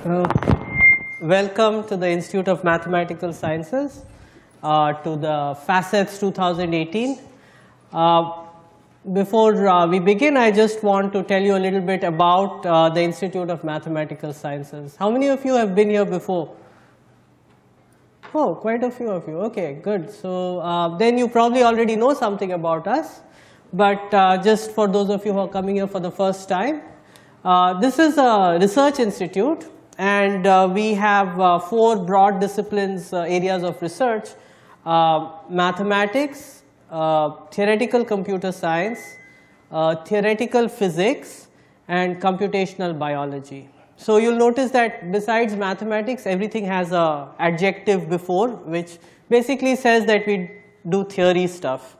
Uh, Welcome to the Institute of Mathematical Sciences, to the Facets 2018. Before we begin, I just want to tell you a little bit about the Institute of Mathematical Sciences. How many of you have been here before? Oh, quite a few of you. Okay, good. So then you probably already know something about us. But just for those of you who are coming here for the first time, this is a research institute, and we have 4 broad disciplines, areas of research: mathematics, theoretical computer science, theoretical physics, and computational biology. So you'll notice that besides mathematics, everything has an adjective before, which basically says that we do theory stuff.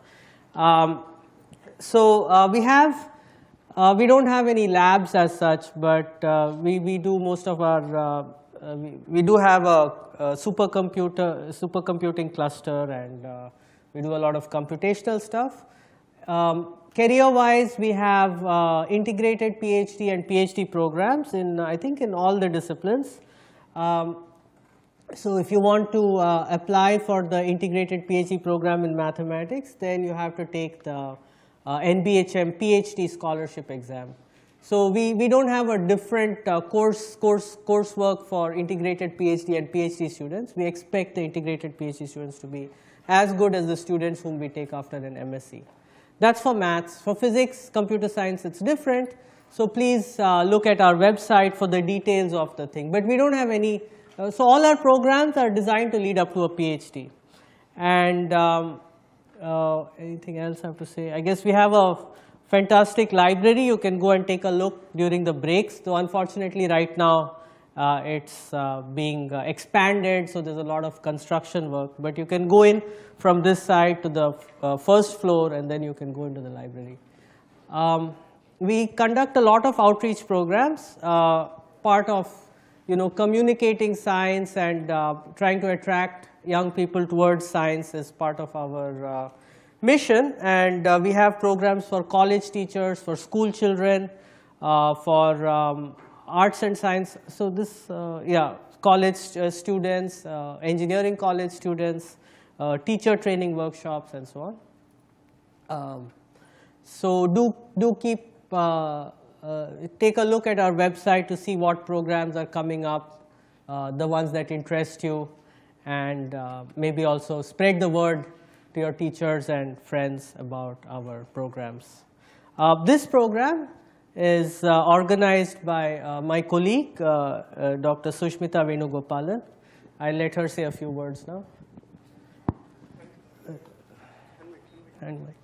We don't have any labs as such, but we do most of our, we do have a supercomputing cluster, and we do a lot of computational stuff. Career-wise, we have integrated PhD and PhD programs in, I think, in all the disciplines. So if you want to apply for the integrated PhD program in mathematics, then you have to take the NBHM PhD scholarship exam. So we don't have a different coursework for integrated PhD and PhD students. We expect the integrated PhD students to be as good as the students whom we take after an MSc. That's for maths. For physics, computer science, it's different. So please look at our website for the details of the thing. But we don't have any, so all our programs are designed to lead up to a PhD. And anything else I have to say? I guess we have a fantastic library. You can go and take a look during the breaks, though unfortunately right now it's being expanded, so there's a lot of construction work. But you can go in from this side to the first floor, and then you can go into the library. We conduct a lot of outreach programs, part of communicating science and trying to attract young people towards science is part of our mission. And we have programs for college teachers, for school children, for arts and science. So this, college students, engineering college students, teacher training workshops, and so on. So do keep, take a look at our website to see what programs are coming up, the ones that interest you, and maybe also spread the word to your teachers and friends about our programs. This program is organized by my colleague, Dr. Sushmita Venugopalan. I'll let her say a few words now. Hand mic.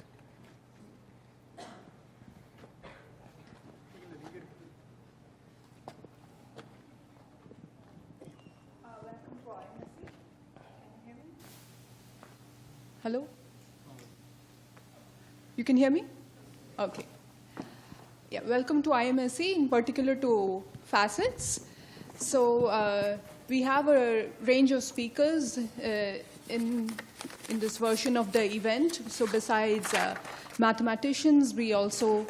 Hello? You can hear me? Okay. Yeah, welcome to IMSC, in particular to Facets. So we have a range of speakers in this version of the event. So besides mathematicians, we also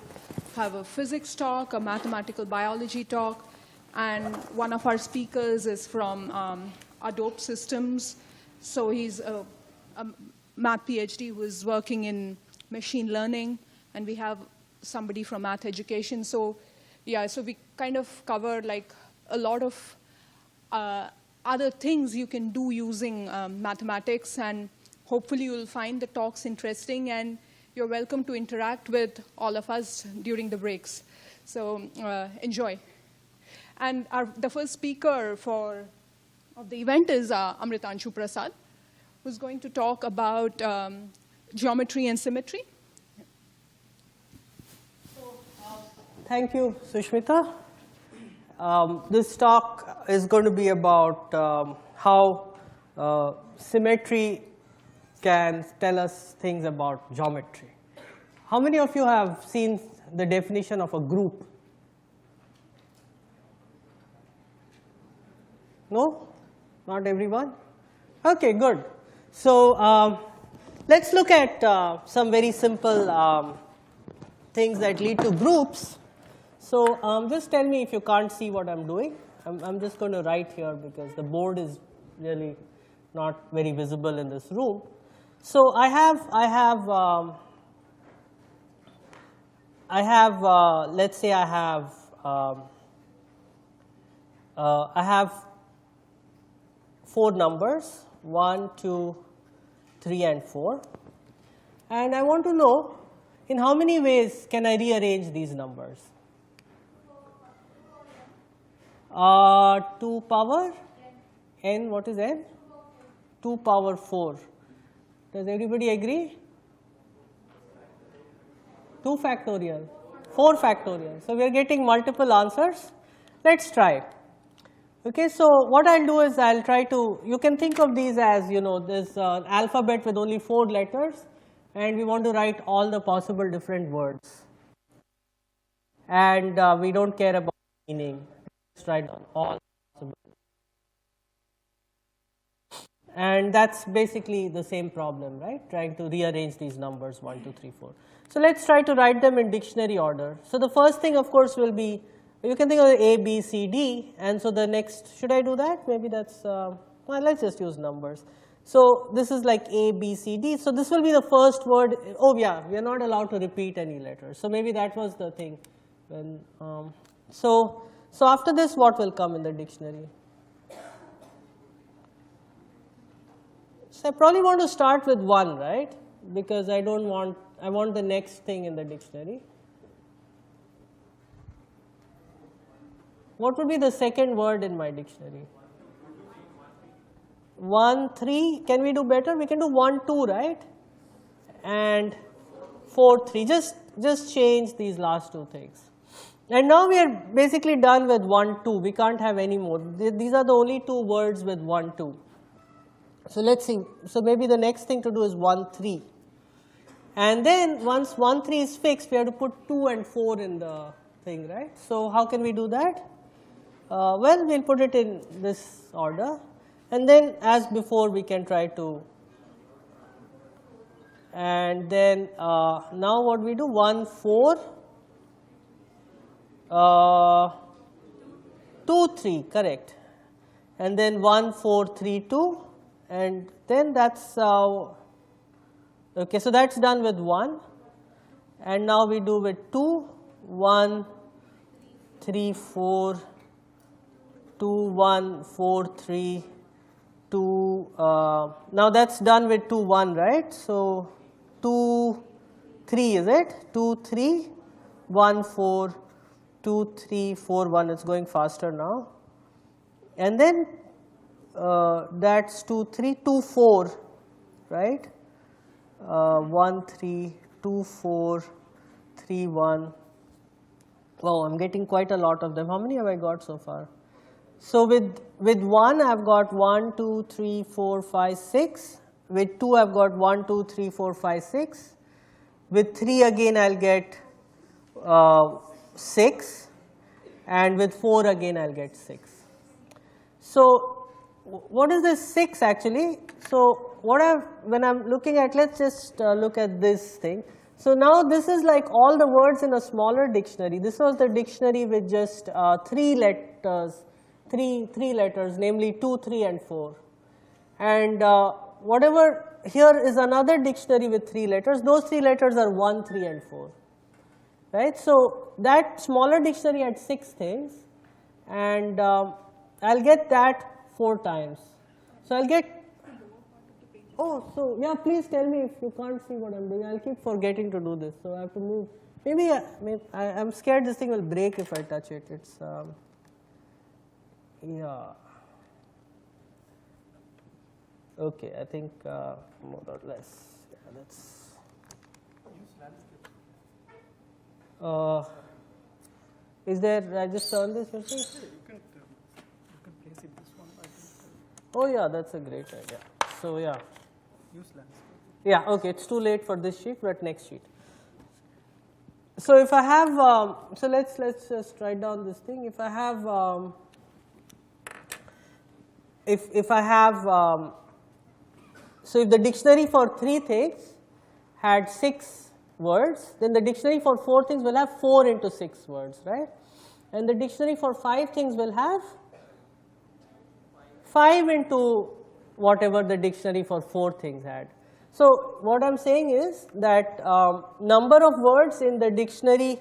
have a physics talk, a mathematical biology talk, and one of our speakers is from Adobe Systems. So he's a math PhD who is working in machine learning, and we have somebody from math education. So yeah, so we kind of cover like a lot of other things you can do using mathematics, and hopefully you'll find the talks interesting, and you're welcome to interact with all of us during the breaks. So enjoy. And the first speaker of the event is Amritanshu Prasad, who's going to talk about geometry and symmetry. Thank you, Sushmita. This talk is going to be about how symmetry can tell us things about geometry. How many of you have seen the definition of a group? No? Not everyone? Okay, good. So let's look at some very simple things that lead to groups. So just tell me if you can't see what I'm doing. I'm just going to write here because the board is really not very visible in this room. So I have let's say I have 4 numbers, 1, 2, 3 and 4, and I want to know in how many ways can I rearrange these numbers. 2 power n, what is n? 2 power 4. Does everybody agree? 2 factorial, 4 factorial. So we are getting multiple answers. Let's try. Okay, so what I'll do is I'll try to, you can think of these as, this alphabet with only 4 letters, and we want to write all the possible different words. And we don't care about meaning. Let's write down all possible. And that's basically the same problem, right? Trying to rearrange these numbers 1, 2, 3, 4. So let's try to write them in dictionary order. So the first thing, of course, will be, you can think of A, B, C, D, and so the next, should I do that? Maybe that's, well, let's just use numbers. So this is like A, B, C, D. So this will be the first word. Oh yeah, we are not allowed to repeat any letters. So maybe that was the thing. When, so after this, what will come in the dictionary? So I probably want to start with 1, right? Because I want the next thing in the dictionary. What would be the second word in my dictionary? 1, 3. Can we do better? We can do 1, 2, right? And 4, 3. Just change these last 2 things. And now we are basically done with 1, 2. We can't have any more. These are the only 2 words with 1, 2. So let's see. So maybe the next thing to do is 1, 3. And then once 1, 3 is fixed, we have to put 2 and 4 in the thing, right? So how can we do that? Well, we'll put it in this order. And then as before, we can try to, and then now what we do, 1, 4, 2, 3, correct. And then 1, 4, 3, 2, and then that's, okay, so that's done with 1. And now we do with 2, 1, 3, 4, 2, 1, 4, 3, 2, now that's done with 2, 1, right? So 2, 3 is it? 2, 3, 1, 4, 2, 3, 4, 1, it's going faster now. And then that's 2, 3, 2, 4, right? 1, 3, 2, 4, 3, 1. Wow, I'm getting quite a lot of them. How many have I got so far? So with 1, I've got 1, 2, 3, 4, 5, 6. With 2, I've got 1, 2, 3, 4, 5, 6. With 3 again, I'll get 6. And with 4 again, I'll get 6. So what is this 6 actually? So when I'm looking at, let's just look at this thing. So now this is like all the words in a smaller dictionary. This was the dictionary with just 3 letters. Three letters, namely 2, 3 and 4. And whatever, here is another dictionary with 3 letters. Those 3 letters are 1, 3 and 4. Right? So that smaller dictionary had 6 things, and I'll get that 4 times. So I'll get, oh, so yeah, please tell me if you can't see what I'm doing. I'll keep forgetting to do this, so I have to move. Maybe I'm scared this thing will break if I touch it. It's yeah. Okay, I think more or less. Yeah, that's. Is there? I just turn this. You can place it this one. Oh yeah, that's a great idea. So yeah. Use landscape. Yeah. Okay, it's too late for this sheet, but next sheet. So if I have, so let's just write down this thing. If I have. If I have, so if the dictionary for 3 things had 6 words, then the dictionary for 4 things will have 4 into 6 words, right? And the dictionary for 5 things will have 5 into whatever the dictionary for 4 things had. So what I am saying is that number of words in the dictionary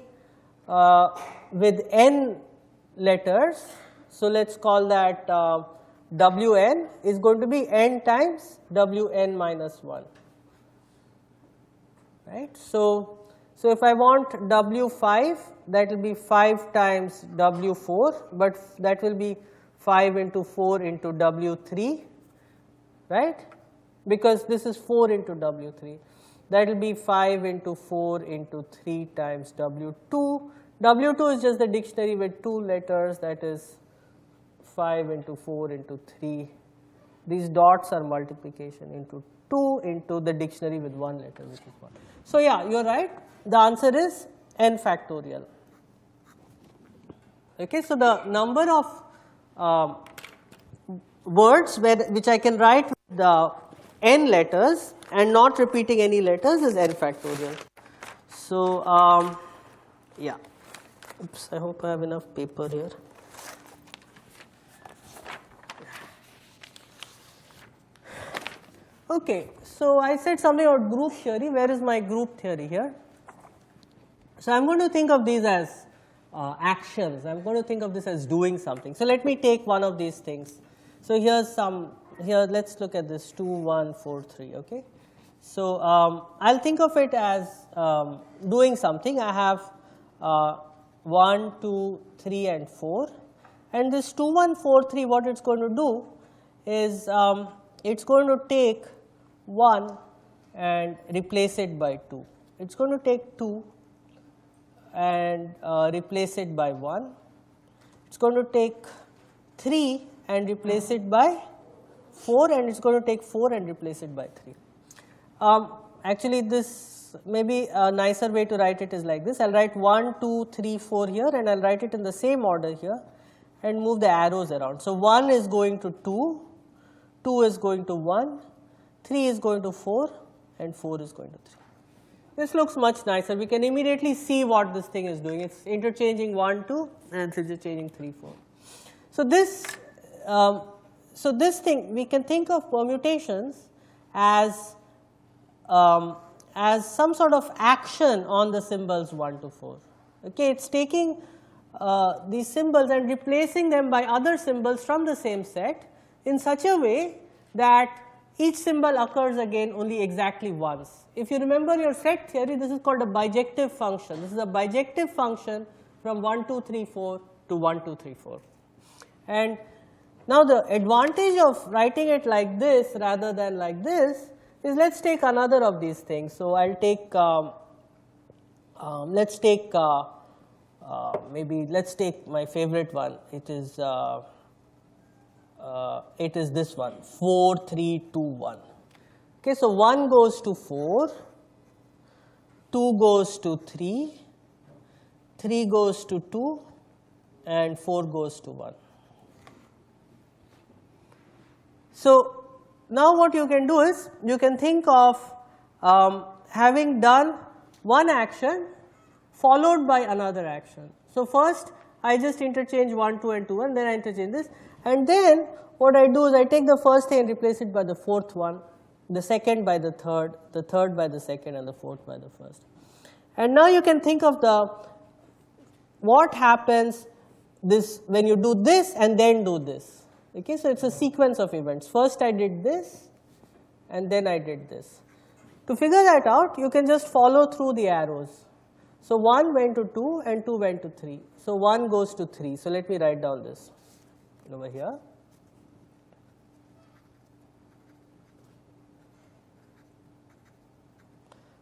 with n letters, so let us call that Wn is going to be n times Wn minus 1, right. So if I want W5, that will be 5 times W4, but that will be 5 into 4 into W3, right, because this is 4 into W3. That will be 5 into 4 into 3 times W2. W2 is just the dictionary with 2 letters, that is 5 into 4 into 3. These dots are multiplication into 2 into the dictionary with 1 letter, which is 1. So yeah, you are right. The answer is n factorial. Okay, so the number of words which I can write with the n letters and not repeating any letters is n factorial. So yeah, oops, I hope I have enough paper here. Okay, so I said something about group theory. Where is my group theory here? So I am going to think of these as actions. I am going to think of this as doing something. So let me take one of these things. So here's some, here let's look at this 2, 1, 4, 3, okay. So I'll think of it as doing something. I have 1, 2, 3 and 4, and this 2, 1, 4, 3, what it's going to do is it's going to take 1 and replace it by 2. It's going to take 2 and replace it by 1. It's going to take 3 and replace it by 4, and it's going to take 4 and replace it by 3. Actually, this maybe a nicer way to write it is like this. I'll write 1, 2, 3, 4 here, and I'll write it in the same order here and move the arrows around. So 1 is going to 2, 2 is going to 1, 3 is going to 4, and 4 is going to 3. This looks much nicer. We can immediately see what this thing is doing. It's interchanging 1, 2, and it's interchanging 3, 4. So this thing, we can think of permutations as some sort of action on the symbols 1 to 4. Okay, it's taking these symbols and replacing them by other symbols from the same set in such a way that each symbol occurs again only exactly once. If you remember your set theory, this is called a bijective function. This is a bijective function from 1, 2, 3, 4 to 1, 2, 3, 4. And now the advantage of writing it like this rather than like this is, let's take another of these things. So I'll take, let's take my favorite one. It is this one, 4, 3, 2, 1. Okay, so 1 goes to 4, 2 goes to 3, 3 goes to 2, and 4 goes to 1. So now what you can do is, you can think of having done one action followed by another action. So first I just interchange 1, 2 and 2, and then I interchange this, and then what I do is I take the first thing and replace it by the fourth one, the second by the third by the second, and the fourth by the first. And now you can think of what happens when you do this and then do this. Okay, so it's a sequence of events. First I did this, and then I did this. To figure that out, you can just follow through the arrows. So 1 went to 2 and 2 went to 3. So 1 goes to 3. So let me write down this over here.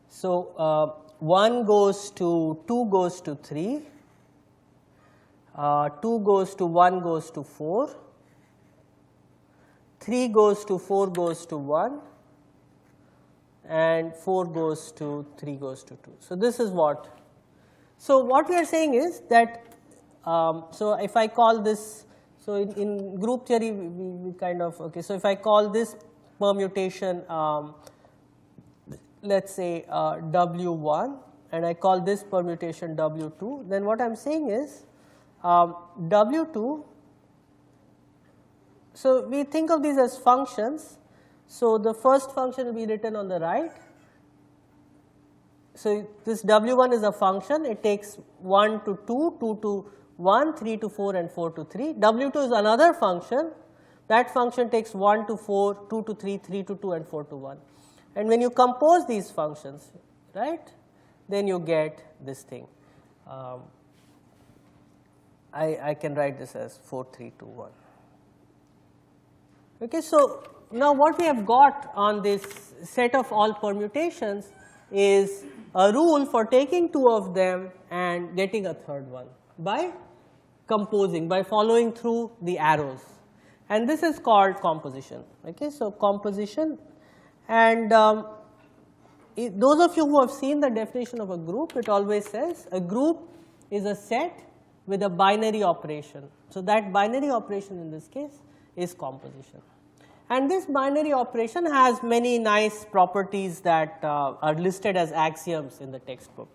So 1 goes to 2 goes to 3, 2 goes to 1 goes to 4, 3 goes to 4 goes to 1, and 4 goes to 3 goes to 2. So this is what. So what we are saying is that, so if I call this, so in group theory we kind of, okay, so if I call this permutation, let's say W1, and I call this permutation W2, then what I am saying is W2, so we think of these as functions. So the first function will be written on the right. So this W1 is a function, it takes 1 to 2, 2 to 1, 3 to 4 and 4 to 3. W2 is another function, that function takes 1 to 4, 2 to 3, 3 to 2 and 4 to 1. And when you compose these functions, right, then you get this thing. I can write this as 4, 3, 2, 1. Okay, so now what we have got on this set of all permutations is a rule for taking two of them and getting a third one by composing, by following through the arrows, and this is called composition. Okay, so composition, and those of you who have seen the definition of a group, it always says a group is a set with a binary operation. So that binary operation in this case is composition. And this binary operation has many nice properties that are listed as axioms in the textbook.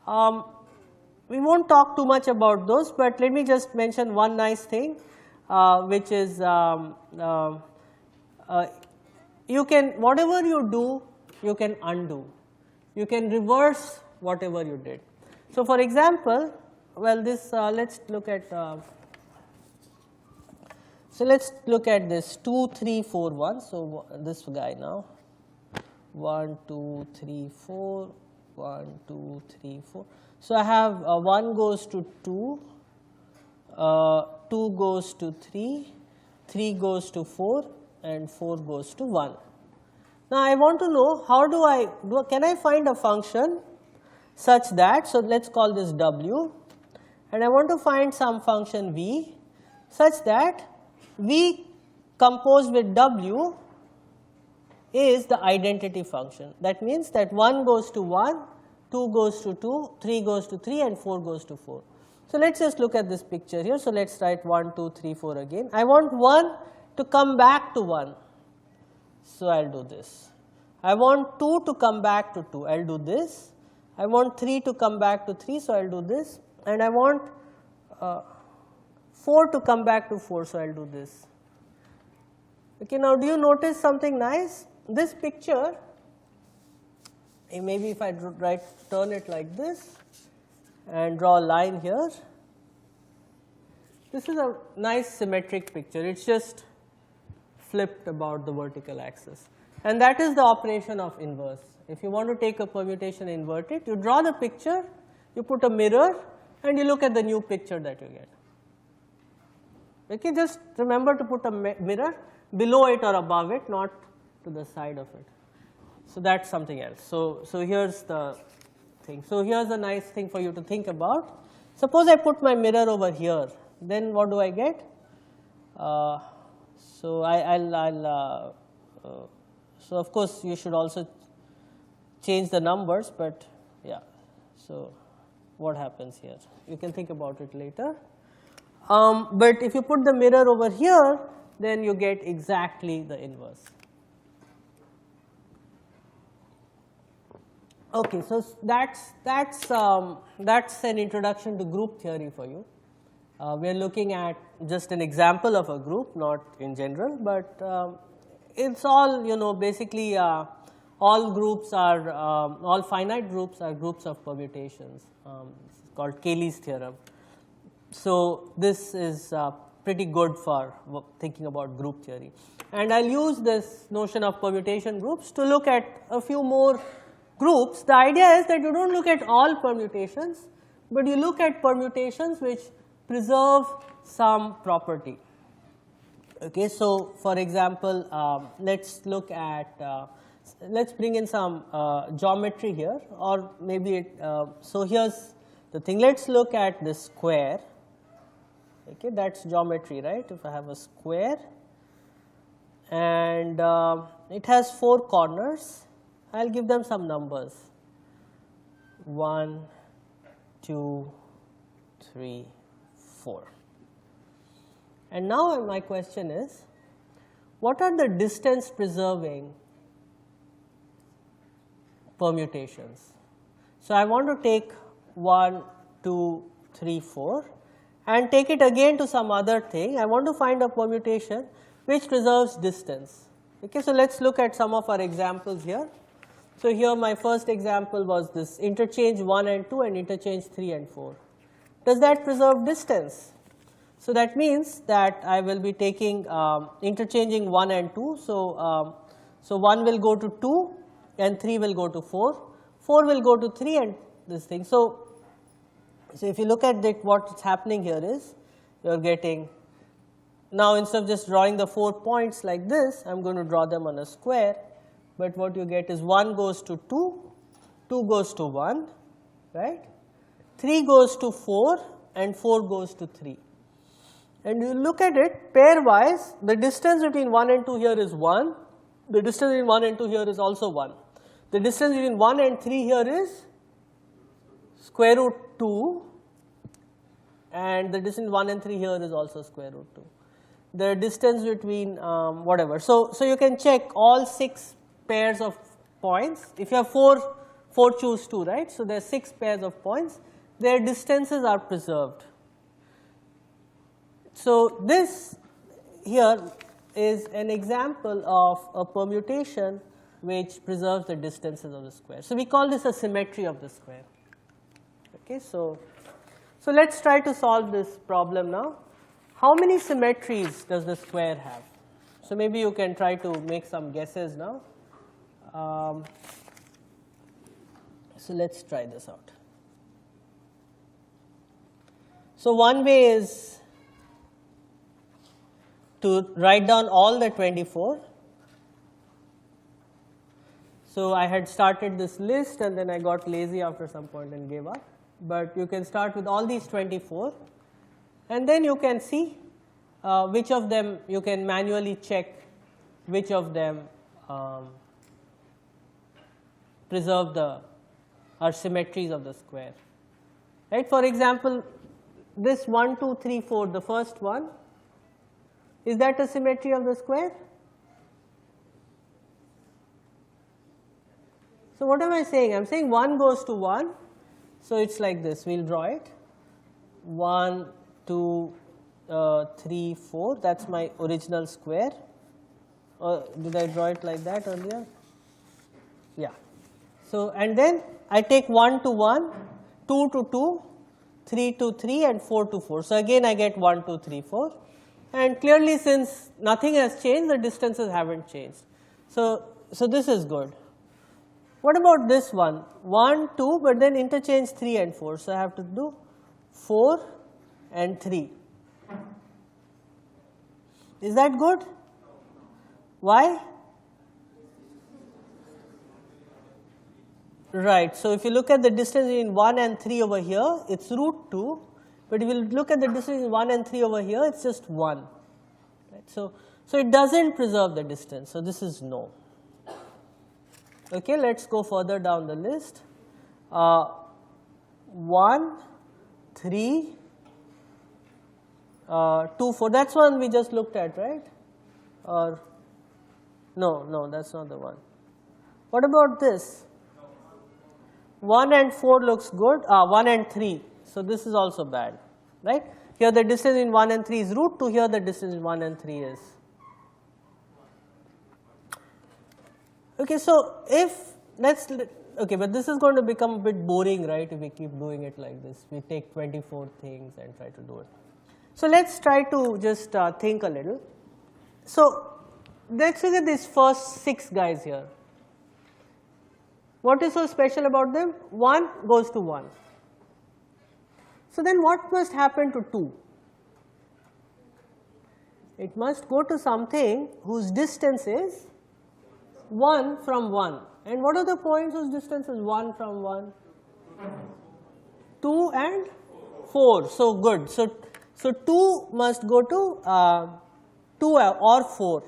We won't talk too much about those, but let me just mention one nice thing, which is you can, whatever you do, you can undo. You can reverse whatever you did. So for example, well, this let's look at. So let's look at this 2, 3, 4, 1. So this guy now 1, 2, 3, 4, 1, 2, 3, 4. So I have 1 goes to 2, 2 goes to 3, 3 goes to 4, and 4 goes to 1. Now I want to know how can I find a function such that, so let's call this W, and I want to find some function V such that V composed with W is the identity function. That means that 1 goes to 1, 2 goes to 2, 3 goes to 3 and 4 goes to 4. So let's just look at this picture here. So let's write 1, 2, 3, 4 again. I want 1 to come back to 1. So I'll do this. I want 2 to come back to 2. I'll do this. I want 3 to come back to 3. So I'll do this. And I want 4 to come back to 4, so I'll do this. Okay, now do you notice something nice? This picture, maybe if I turn it like this and draw a line here, this is a nice symmetric picture. It's just flipped about the vertical axis, and that is the operation of inverse. If you want to take a permutation and invert it, you draw the picture, you put a mirror, and you look at the new picture that you get. Okay, just remember to put a mirror below it or above it, not to the side of it. So that's something else. So here's the thing. So here's a nice thing for you to think about. Suppose I put my mirror over here, then what do I get? So so of course you should also change the numbers, but yeah. So what happens here? You can think about it later. But if you put the mirror over here, then you get exactly the inverse. Okay, so that's an introduction to group theory for you. We are looking at just an example of a group, not in general, but it's all, basically all groups are all finite groups are groups of permutations. It's called Cayley's theorem. So this is pretty good for thinking about group theory, and I'll use this notion of permutation groups to look at a few more groups. The idea is that you don't look at all permutations, but you look at permutations which preserve some property. Okay, so for example, let's look at let's bring in some geometry here, or maybe so here's the thing. Let's look at this square. Okay, that's geometry, right? If I have a square and it has 4 corners, I'll give them some numbers. 1, 2, 3, 4. And now my question is, what are the distance preserving permutations? So I want to take 1, 2, 3, 4 and take it again to some other thing. I want to find a permutation which preserves distance. Okay, so let's look at some of our examples here. So here my first example was this interchange 1 and 2 and interchange 3 and 4. Does that preserve distance? So that means that I will be taking interchanging 1 and 2. So 1 will go to 2 and 3 will go to 4. 4 will go to 3 and this thing. So if you look at it, what's happening here is you are getting, now instead of just drawing the 4 points like this, I am going to draw them on a square, but what you get is 1 goes to 2, 2 goes to 1, right, 3 goes to 4 and 4 goes to 3. And you look at it pairwise, the distance between 1 and 2 here is 1, the distance between 1 and 2 here is also 1. The distance between 1 and 3 here is square root 2, and the distance 1 and 3 here is also square root 2. The distance between whatever. So you can check all 6 pairs of points. If you have 4, choose 2, right? So there are 6 pairs of points. Their distances are preserved. So this here is an example of a permutation which preserves the distances of the square. So we call this a symmetry of the square. Okay, so let's try to solve this problem now. How many symmetries does the square have? So maybe you can try to make some guesses now. So let's try this out. So one way is to write down all the 24. So I had started this list and then I got lazy after some point and gave up. But you can start with all these 24 and then you can see which of them you can manually check which of them preserve are symmetries of the square. Right? For example, this 1, 2, 3, 4, the first one, is that a symmetry of the square? So what am I saying? I am saying 1 goes to 1. So it's like this. We'll draw it. 1, 2, 3, 4. That's my original square. Did I draw it like that earlier? Yeah. So and then I take 1 to 1, 2 to 2, 3 to 3 and 4 to 4. So again I get 1, 2, 3, 4. And clearly since nothing has changed, the distances haven't changed. So this is good. What about this one? 1, 2, but then interchange 3 and 4. So I have to do 4 and 3. Is that good? Why? Right. So if you look at the distance between 1 and 3 over here, it's root 2. But if you look at the distance between 1 and 3 over here, it's just 1. Right? So it doesn't preserve the distance. So this is no. Okay, let's go further down the list. 1, 3, 2, 4. That's one we just looked at, right? Or no, that's not the one. What about this? 1 and 4 looks good. 1 and 3. So this is also bad, right? Here the distance in 1 and 3 is root 2. Here the distance in 1 and 3 is. Okay, so okay, but this is going to become a bit boring, right, if we keep doing it like this. We take 24 things and try to do it. So let's try to just think a little. So let's look at these first 6 guys here. What is so special about them? 1 goes to 1. So then what must happen to 2? It must go to something whose distance is 1 from 1. And what are the points whose distance is 1 from 1? 2 and 4. So good. So 2 must go to 2 or 4.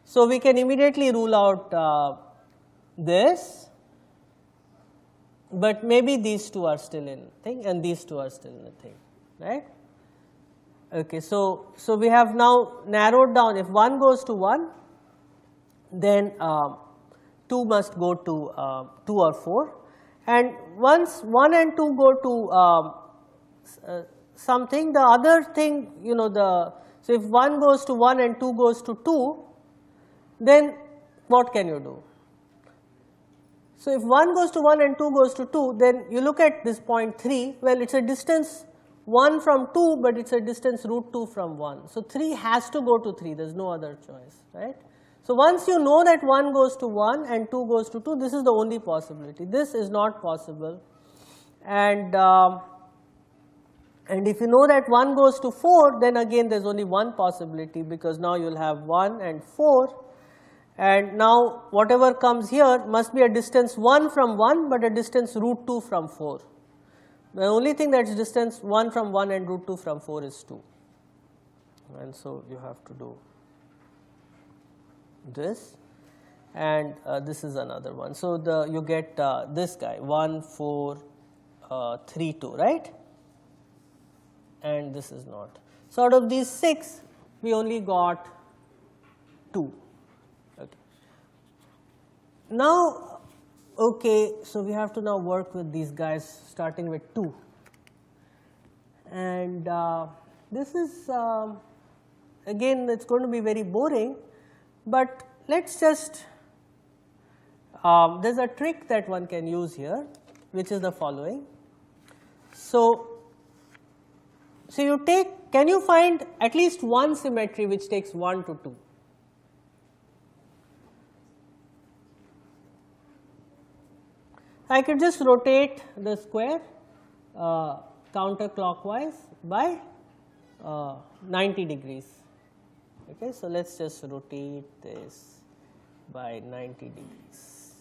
So we can immediately rule out this, but maybe these 2 are still in thing and these 2 are still in the thing, right? Okay, so we have now narrowed down. If 1 goes to 1, then 2 must go to 2 or 4. And once 1 and 2 go to something, the other thing, So, if 1 goes to 1 and 2 goes to 2, then what can you do? So, if 1 goes to 1 and 2 goes to 2, then you look at this point 3, well it is a distance 1 from 2, but it is a distance root 2 from 1. So, 3 has to go to 3, there is no other choice, right. So, once you know that 1 goes to 1 and 2 goes to 2, this is the only possibility, this is not possible. And if you know that 1 goes to 4, then again there is only one possibility, because now you will have 1 and 4. And now whatever comes here must be a distance 1 from 1, but a distance root 2 from 4. The only thing that is distance 1 from 1 and root 2 from 4 is 2. And so you have to do this, and this is another one. So you get this guy 1, 4, 3, 2, right? And this is not. So out of these 6, we only got 2. Now, okay, so we have to now work with these guys starting with 2, and this is again it is going to be very boring, but let us just there is a trick that one can use here, which is the following. So you take, can you find at least one symmetry which takes 1 to 2? I could just rotate the square counterclockwise by 90 degrees. Okay, so let us just rotate this by 90 degrees.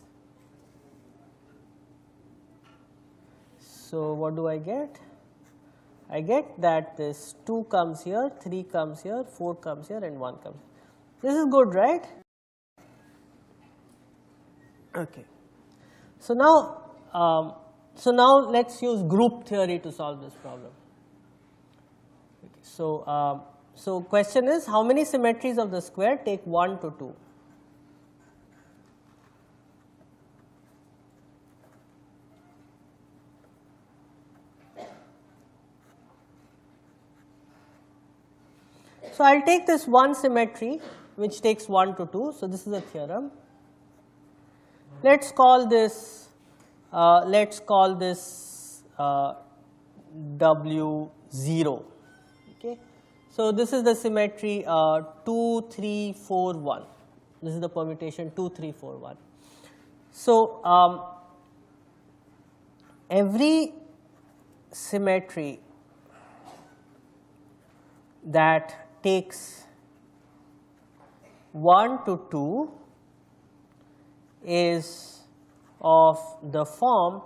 So what do I get? I get that this 2 comes here, 3 comes here, 4 comes here, and 1 comes here. This is good, right? Okay. So now let us use group theory to solve this problem. Okay. So question is, how many symmetries of the square take 1 to 2? So I will take this one symmetry which takes 1 to 2. So this is a theorem. Let us call this W0. Okay. So this is the symmetry 2, 3, 4, 1. This is the permutation 2, 3, 4, 1. So every symmetry that takes 1 to 2 is of the form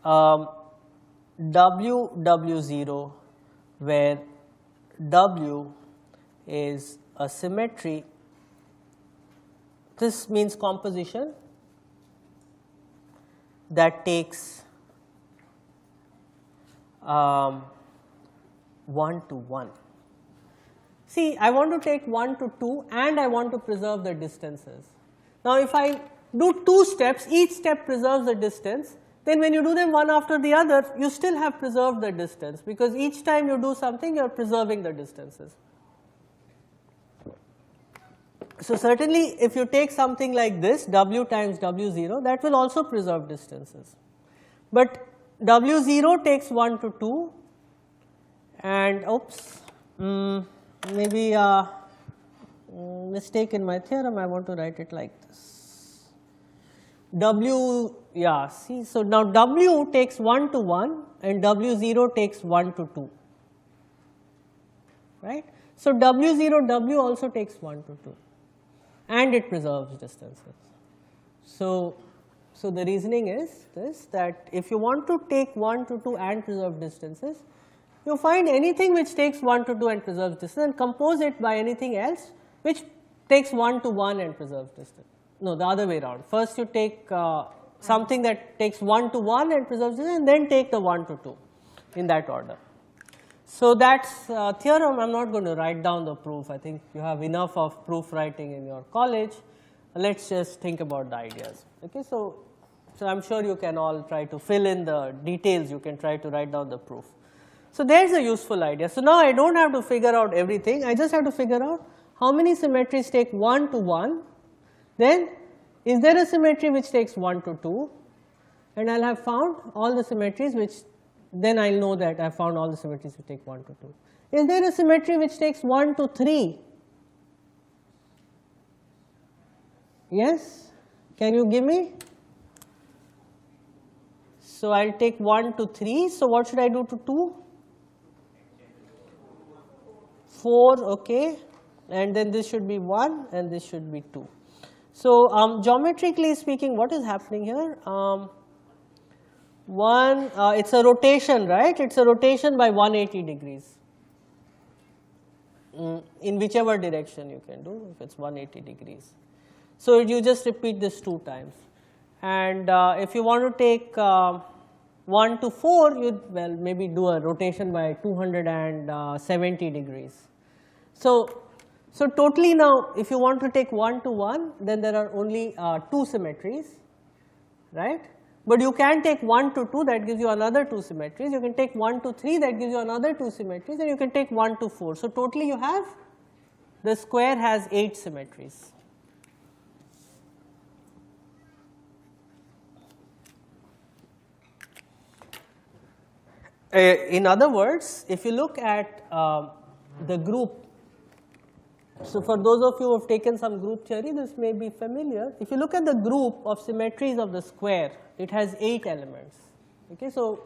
W0, where W is a symmetry. This means composition that takes 1 to 1. See, I want to take 1 to 2 and I want to preserve the distances. Now, if I do 2 steps, each step preserves the distance, then when you do them one after the other, you still have preserved the distance, because each time you do something, you are preserving the distances. So certainly, if you take something like this, W times W0, that will also preserve distances. But W0 takes 1 to 2, and oops, maybe mistake in my theorem, I want to write it like this. W, yeah, see, so now W takes 1 to 1 and W0 takes 1 to 2, right. So W0, W also takes 1 to 2 and it preserves distances. So the reasoning is this, that if you want to take 1 to 2 and preserve distances, you find anything which takes 1 to 2 and preserves distance and compose it by anything else which takes 1 to 1 and preserves distance. No, the other way around. First you take something that takes 1 to 1 and preserves distance, and then take the 1 to 2 in that order. So that's theorem. I am not going to write down the proof. I think you have enough of proof writing in your college. Let us just think about the ideas. Okay, so I am sure you can all try to fill in the details. You can try to write down the proof. So there's a useful idea. So now I don't have to figure out everything, I just have to figure out how many symmetries take 1 to 1, then is there a symmetry which takes 1 to 2, and I'll have found all the symmetries which, then I'll know that I found all the symmetries which take 1 to 2. Is there a symmetry which takes 1 to 3? Yes? Can you give me? So I'll take 1 to 3, so what should I do to 2? 4, okay, and then this should be 1 and this should be 2. So geometrically speaking, what is happening here? It's a rotation, right? It's a rotation by 180 degrees. In whichever direction you can do, if it's 180 degrees. So you just repeat this 2 times. And if you want to take 1 to 4, you well maybe do a rotation by 270 degrees. So totally now, if you want to take 1 to 1, then there are only 2 symmetries, right? But you can take 1 to 2, that gives you another 2 symmetries. You can take 1 to 3, that gives you another 2 symmetries, and you can take 1 to 4. So totally you have, the square has 8 symmetries. In other words, if you look at the group, so for those of you who have taken some group theory, this may be familiar. If you look at the group of symmetries of the square, it has 8 elements. Okay, so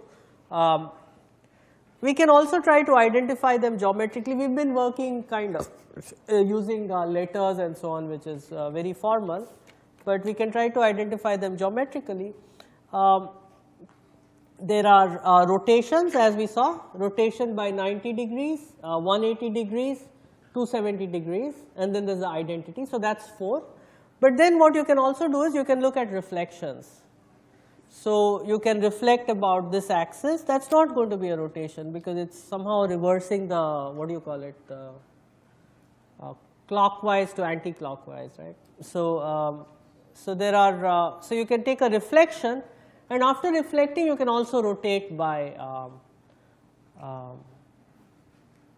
we can also try to identify them geometrically. We've been working kind of using letters and so on, which is very formal, but we can try to identify them geometrically. There are rotations, as we saw, rotation by 90 degrees, 180 degrees, 270 degrees, and then there's the identity. So that's 4. But then what you can also do is you can look at reflections. So you can reflect about this axis. That's not going to be a rotation because it's somehow reversing the, what do you call it, clockwise to anti-clockwise, right? So there are, so you can take a reflection, and after reflecting you can also rotate by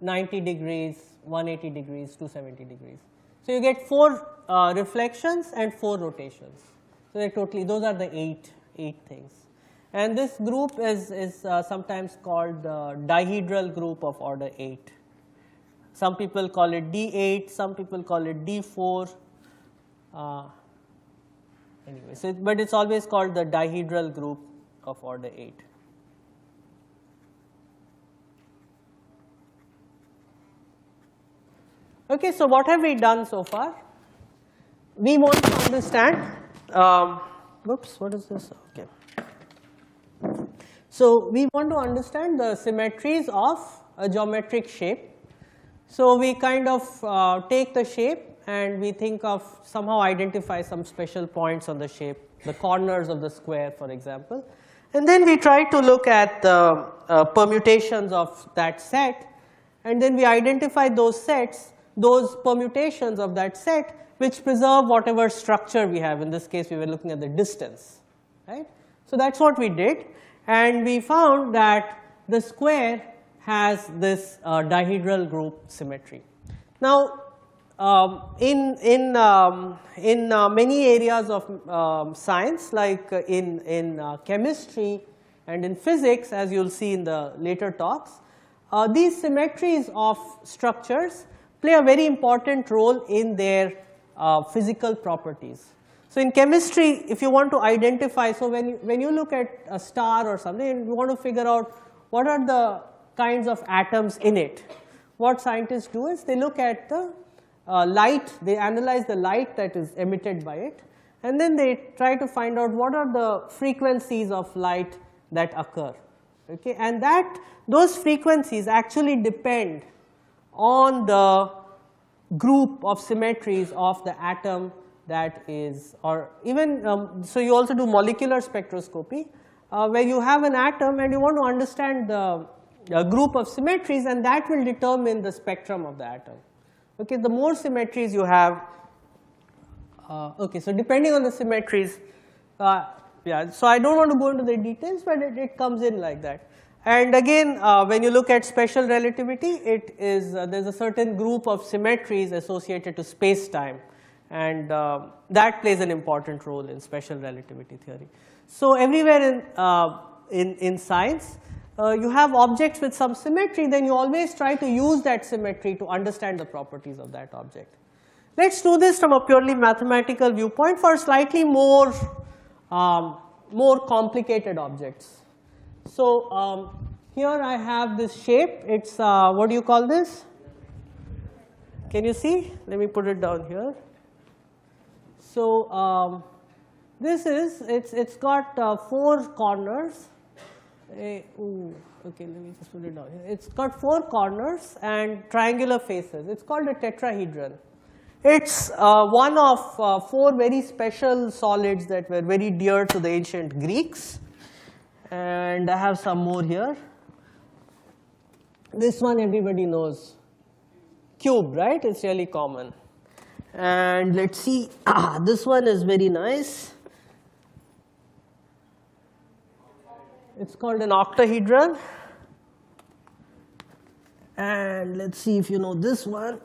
90 degrees, 180 degrees, 270 degrees. So you get 4 reflections and 4 rotations. So they totally, those are the 8 things. And this group is sometimes called the dihedral group of order 8. Some people call it D8, some people call it D4. Anyway, so but it's always called the dihedral group of order 8. Okay, so what have we done so far? We want to understand, whoops, what is this? Okay. So we want to understand the symmetries of a geometric shape. So we kind of take the shape and we think of somehow identify some special points on the shape, the corners of the square, for example. And then we try to look at the permutations of that set, and then we identify those sets, those permutations of that set which preserve whatever structure we have. In this case, we were looking at the distance, right? So that's what we did, and we found that the square has this dihedral group symmetry. Now, in many areas of science, like in chemistry and in physics, as you'll see in the later talks, these symmetries of structures play a very important role in their physical properties. So in chemistry, if you want to identify, so when you look at a star or something and you want to figure out what are the kinds of atoms in it, what scientists do is they look at the light, they analyze the light that is emitted by it, and then they try to find out what are the frequencies of light that occur. Okay? And those frequencies actually depend on the group of symmetries of the atom that is, or even, so you also do molecular spectroscopy, where you have an atom and you want to understand the group of symmetries, and that will determine the spectrum of the atom. Okay, the more symmetries you have, okay, so depending on the symmetries, yeah, so I don't want to go into the details, but it comes in like that. And again, when you look at special relativity, it is there's a certain group of symmetries associated to space-time, and that plays an important role in special relativity theory. So everywhere in science, you have objects with some symmetry, then you always try to use that symmetry to understand the properties of that object. Let's do this from a purely mathematical viewpoint for slightly more complicated objects. So here I have this shape. It's what do you call this? Can you see? Let me put it down here. So this is it's got 4 corners. Okay, let me just put it down here. It's got 4 corners and triangular faces. It's called a tetrahedron. It's one of 4 very special solids that were very dear to the ancient Greeks. And I have some more here. This one everybody knows, cube, right? It's really common. And let's see, this one is very nice. It's called an octahedron. And let's see if you know this one.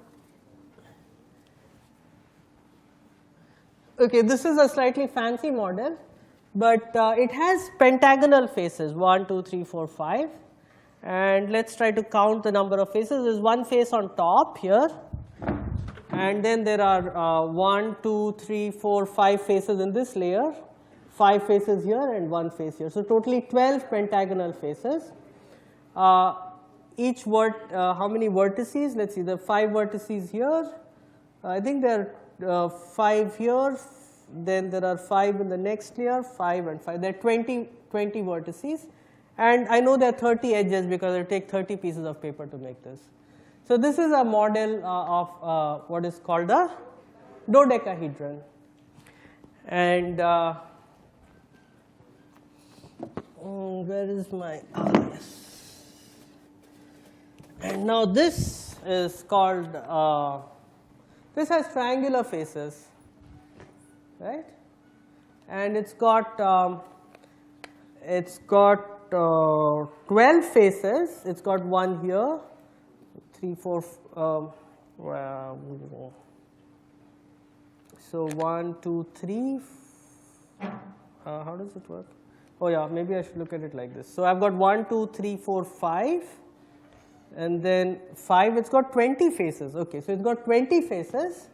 Okay, this is a slightly fancy model, but it has pentagonal faces, 1, 2, 3, 4, 5. And let's try to count the number of faces. There's one face on top here, and then there are 1, 2, 3, 4, 5 faces in this layer, 5 faces here and 1 face here. So totally 12 pentagonal faces. How many vertices? Let's see, the 5 vertices here. I think there are 5 here, then there are 5 in the next layer, 5 and 5. There are 20 vertices. And I know there are 30 edges because it take 30 pieces of paper to make this. So this is a model of what is called a dodecahedron. And where is my, yes. And now this is called, this has triangular faces, right? And it's got 12 faces. It's got 1 here, 3, 4, so 1, 2, 3, how does it work? Oh yeah, maybe I should look at it like this. So I've got 1, 2, 3, 4, 5, and then 5, it's got 20 faces. Okay, so it's got 20 faces,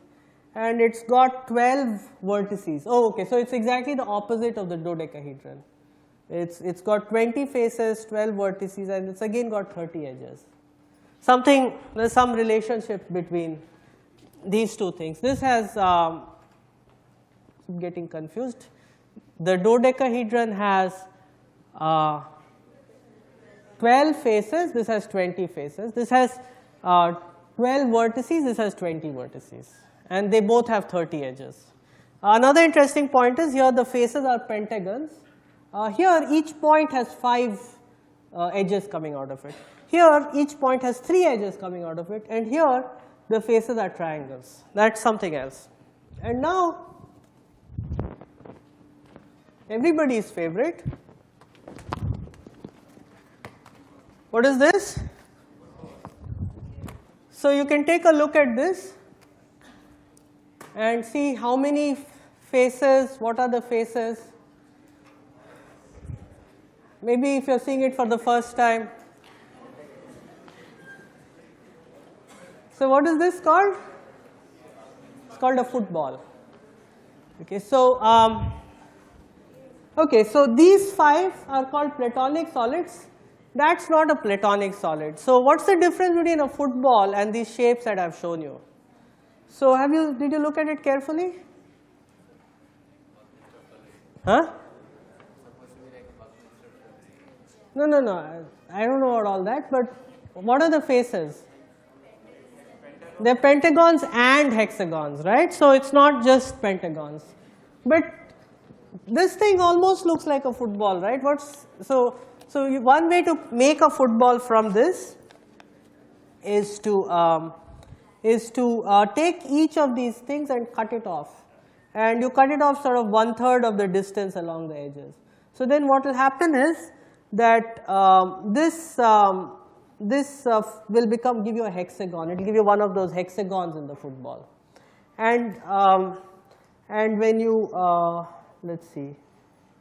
and it's got 12 vertices. Oh, okay, so it's exactly the opposite of the dodecahedron. It's got 20 faces, 12 vertices, and it's again got 30 edges. There's some relationship between these two things. This has, getting confused. The dodecahedron has 12 faces, this has 20 faces. This has 12 vertices, this has 20 vertices. And they both have 30 edges. Another interesting point is here the faces are pentagons. Here each point has 5 edges coming out of it. Here each point has 3 edges coming out of it, and here the faces are triangles. That's something else. And now everybody's favorite. What is this? So you can take a look at this and see how many faces, what are the faces. Maybe if you're seeing it for the first time. So what is this called? It's called a football. Okay, so so these 5 are called platonic solids. That's not a platonic solid. So what's the difference between a football and these shapes that I've shown you? So did you look at it carefully? Huh? No. I don't know about all that, but what are the faces? They're pentagons and hexagons, right? So it's not just pentagons. But this thing almost looks like a football, right? So one way to make a football from this is to take each of these things and cut it off. And you cut it off sort of 1/3 of the distance along the edges. So then what will happen is that this will give you a hexagon. It will give you one of those hexagons in the football. And when you, let's see,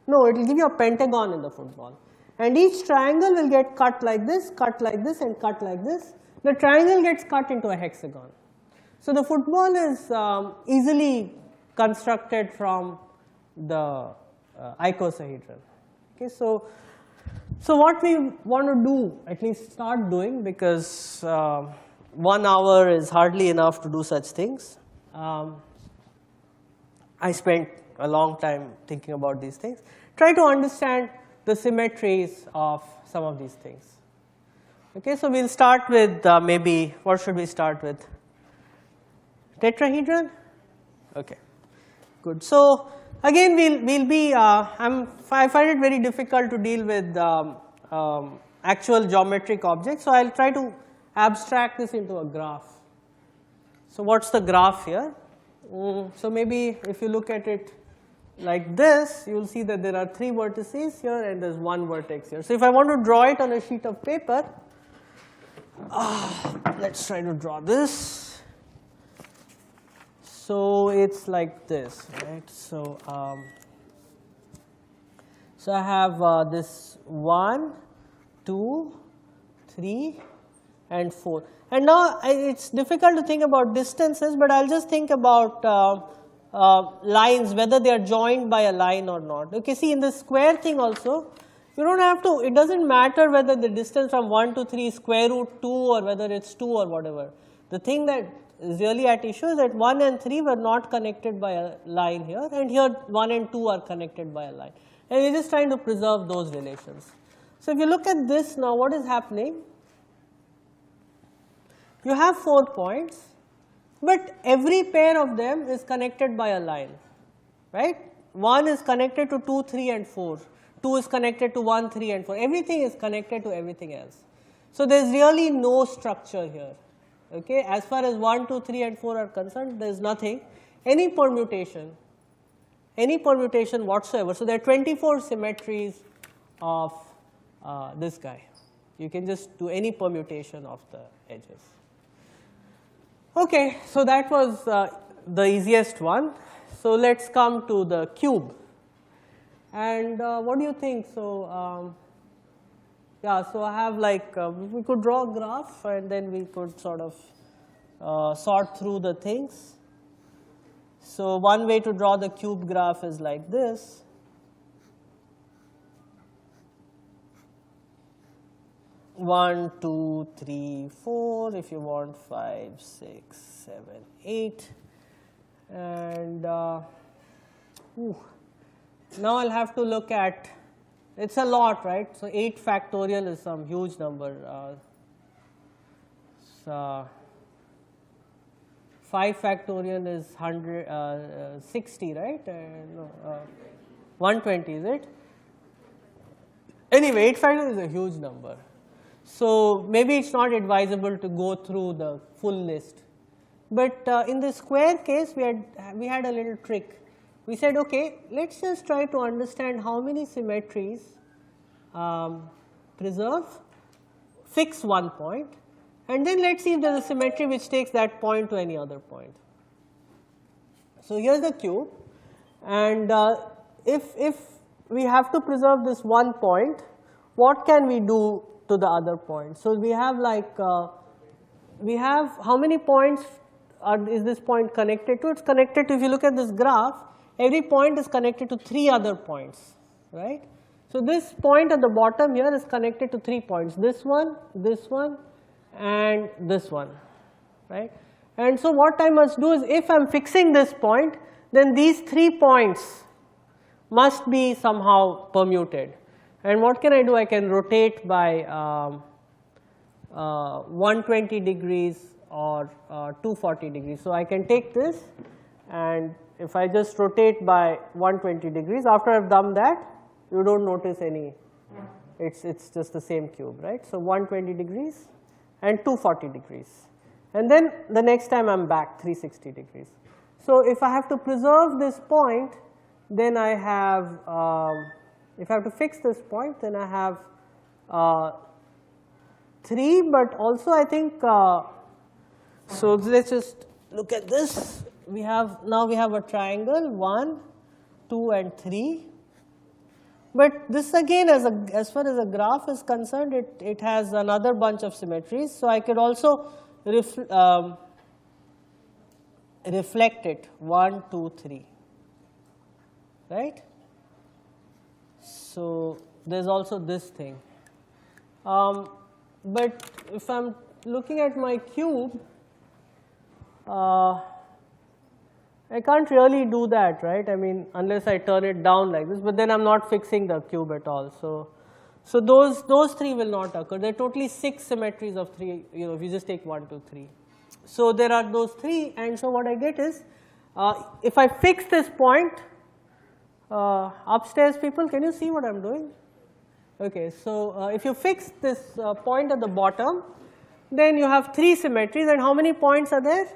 no, it will give you a pentagon in the football. And each triangle will get cut like this, and cut like this. The triangle gets cut into a hexagon. So the football is easily constructed from the icosahedral. Okay, so what we want to do, at least start doing, because 1 hour is hardly enough to do such things. I spent a long time thinking about these things. Try to understand the symmetries of some of these things. Okay, so we'll start with maybe, what should we start with? Tetrahedron? Okay, good. So again, we'll be, I find it very difficult to deal with actual geometric objects, so I'll try to abstract this into a graph. So what's the graph here? So maybe if you look at it like this, you will see that there are 3 vertices here and there's 1 vertex here. So if I want to draw it on a sheet of paper, let's try to draw this. So it's like this, right? So so I have this 1, 2, 3, and 4. And now it's difficult to think about distances, but I'll just think about lines, whether they are joined by a line or not. Okay, see, in the square thing also, you don't have to, it doesn't matter whether the distance from 1 to 3 is square root 2 or whether it's 2 or whatever. The thing that is really at issue is that 1 and 3 were not connected by a line here, and here 1 and 2 are connected by a line. And we're just trying to preserve those relations. So if you look at this now, what is happening? You have 4 points, but every pair of them is connected by a line, right? 1 is connected to 2, 3, and 4. 2 is connected to 1, 3, and 4. Everything is connected to everything else. So there's really no structure here. Okay, as far as 1, 2, 3, and 4 are concerned, there's nothing. Any permutation whatsoever. So there are 24 symmetries of this guy. You can just do any permutation of the edges. Okay, so that was the easiest one. So let's come to the cube. And what do you think? So yeah, so I have like, we could draw a graph and then we could sort of sort through the things. So one way to draw the cube graph is like this. One, 2, 3, 4, if you want 5, 6, 7, 8. And now I'll have to look at, it's a lot, right? So 8 factorial is some huge number. 5 factorial is 60, right? No, 120, is it? Anyway, 8 factorial is a huge number. So maybe it's not advisable to go through the full list. But in the square case, we had a little trick. We said, okay, let's just try to understand how many symmetries preserve, fix one point, and then let's see if there's a symmetry which takes that point to any other point. So here's the cube, and if we have to preserve this one point, what can we do to the other point? So we have like, we have how many points is this point connected to? It's connected to, if you look at this graph, every point is connected to 3 other points, right? So this point at the bottom here is connected to 3 points, this one, and this one, right? And so what I must do is, if I'm fixing this point, then these 3 points must be somehow permuted. And what can I do? I can rotate by 120 degrees or 240 degrees. So I can take this, and if I just rotate by 120 degrees, after I've done that, you don't notice any, it's just the same cube, right? So 120 degrees and 240 degrees. And then the next time I'm back 360 degrees. So if I have to preserve this point, then I have, if I have to fix this point, then I have 3, but also I think, so let's just look at this. Now we have a triangle 1, 2 and 3. But this again, as far as a graph is concerned, it has another bunch of symmetries. So I could also reflect it 1, 2, 3, right? So there's also this thing. But if I'm looking at my cube, I can't really do that, right? I mean, unless I turn it down like this, but then I'm not fixing the cube at all. So those 3 will not occur. There are totally 6 symmetries of 3, if you just take 1, 2, 3. So there are those 3, and so what I get is, if I fix this point, upstairs people, can you see what I'm doing? Okay, so if you fix this point at the bottom, then you have 3 symmetries, and how many points are there?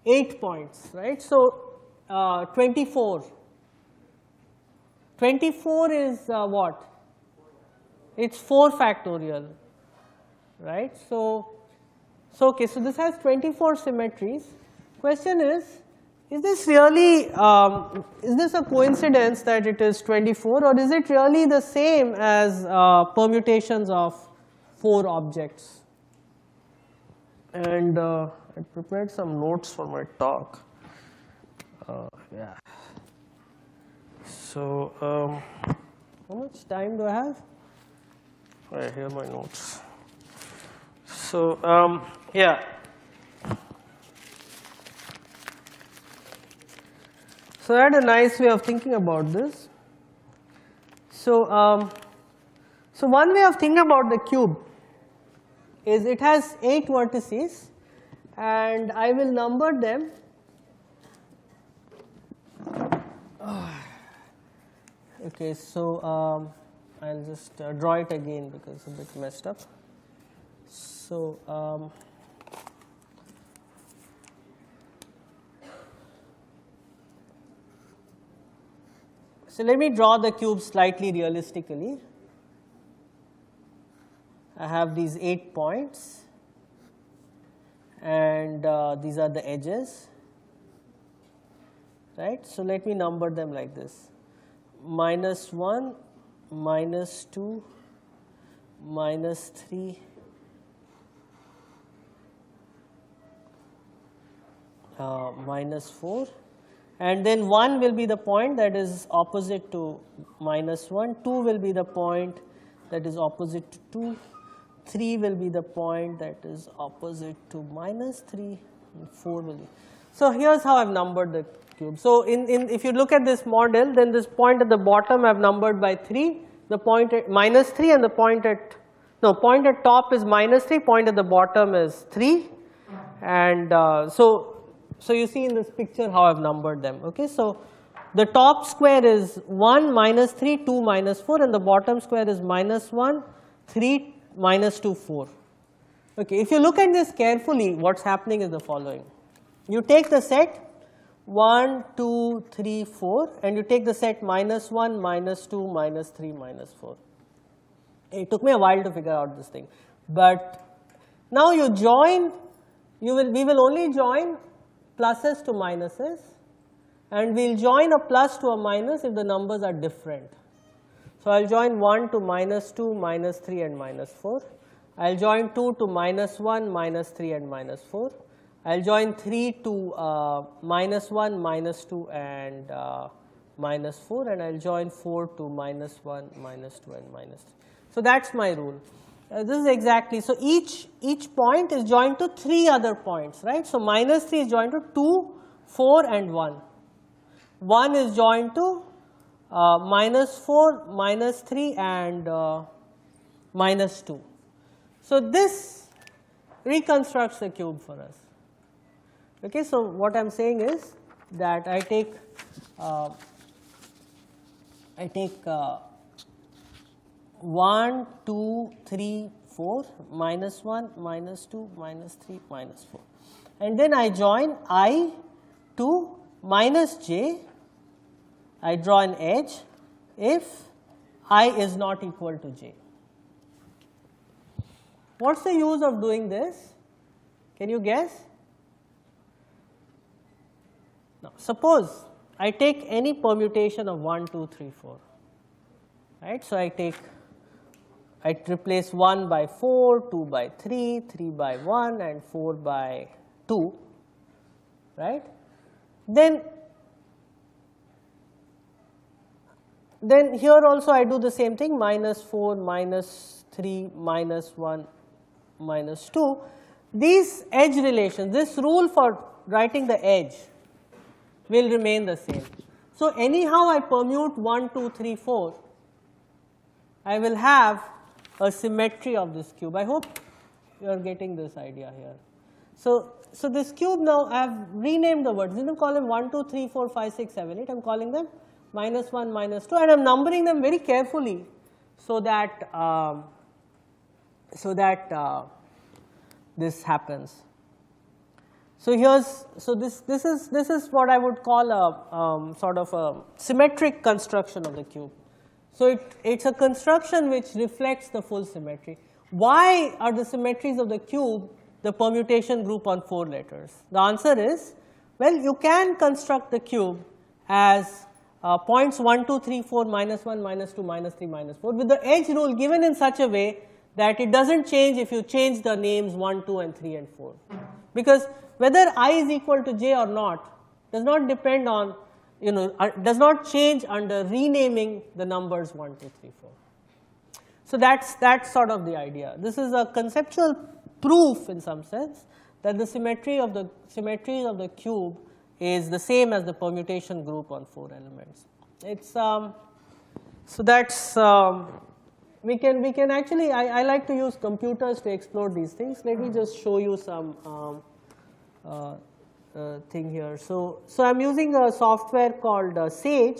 8 points, right? So 24. 24 is what? It's 4 factorial, right? So okay, so this has 24 symmetries. Question is this really, is this a coincidence that it is 24, or is it really the same as permutations of 4 objects? And I prepared some notes for my talk. Yeah. So, how much time do I have? Right, here are my notes. So, yeah. So I had a nice way of thinking about this. So, so one way of thinking about the cube is it has 8 vertices, and I will number them. Okay, so I'll just draw it again because it's a bit messed up. So so let me draw the cube slightly realistically. I have these 8 points, and these are the edges, right? So let me number them like this: -1, -2, -3, -4, and then 1 will be the point that is opposite to -1, 2 will be the point that is opposite to 2, 3 will be the point that is opposite to -3, and 4 will be. So here's how I've numbered the cube. So if you look at this model, then this point at the bottom I've numbered by 3, the point at -3, and the point at top is -3, point at the bottom is 3, and so you see in this picture how I've numbered them. Okay, so the top square is 1, -3, 2, -4, and the bottom square is -1, 3, -2, 4. Okay, if you look at this carefully, what's happening is the following. You take the set 1, 2, 3, 4, and you take the set -1, -2, -3, -4. It took me a while to figure out this thing, but now you join. We will only join pluses to minuses, and we'll join a plus to a minus if the numbers are different. So I'll join 1 to -2, -3, and -4. I'll join 2 to -1, -3, and -4. I'll join 3 to -1, -2, and -4, and I'll join 4 to -1, -2, and -3. So that's my rule. This is exactly, so each point is joined to 3 other points, right? So -3 is joined to 2, 4, and 1. 1 is joined to -4, -3, and -2. So this reconstructs the cube for us. Okay, so what I'm saying is that I take 1, 2, 3, 4, -1, -2, -3, -4, and then I join I to -j. I draw an edge if I is not equal to j. What's the use of doing this? Can you guess? Now, suppose I take any permutation of 1, 2, 3, 4, right? So I replace 1 by 4, 2 by 3, 3 by 1 and 4 by 2, right? Then here also I do the same thing, minus 4, minus 3, minus 1, minus 2. These edge relations, this rule for writing the edge will remain the same. So anyhow I permute 1, 2, 3, 4, I will have a symmetry of this cube. I hope you are getting this idea here. So this cube now I have renamed the words. Instead of calling them 1, 2, 3, 4, 5, 6, 7, 8, I am calling them minus 1, minus 2, and I am numbering them very carefully so that this happens. So this is what I would call a sort of a symmetric construction of the cube. So it's a construction which reflects the full symmetry. Why are the symmetries of the cube the permutation group on 4 letters? The answer is, well, you can construct the cube as points 1, 2, 3, 4, minus 1, minus 2, minus 3, minus 4 with the edge rule given in such a way that it doesn't change if you change the names 1, 2 and 3 and 4. Because whether I is equal to j or not does not depend on, does not change under renaming the numbers 1, 2, 3, 4. So that's sort of the idea. This is a conceptual proof in some sense that the symmetries of the cube is the same as the permutation group on 4 elements. It's so that's we can actually I like to use computers to explore these things. Let me just show you some thing here. So I'm using a software called Sage,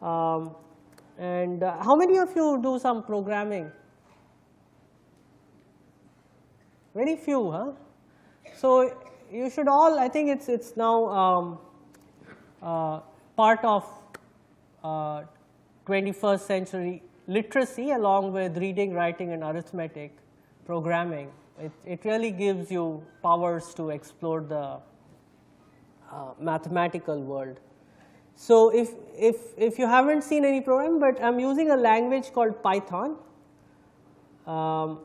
and how many of you do some programming? Very few, huh? So you should all, I think it's now part of 21st century literacy along with reading, writing and arithmetic programming. It really gives you powers to explore the mathematical world. So if you haven't seen any program, but I'm using a language called Python. How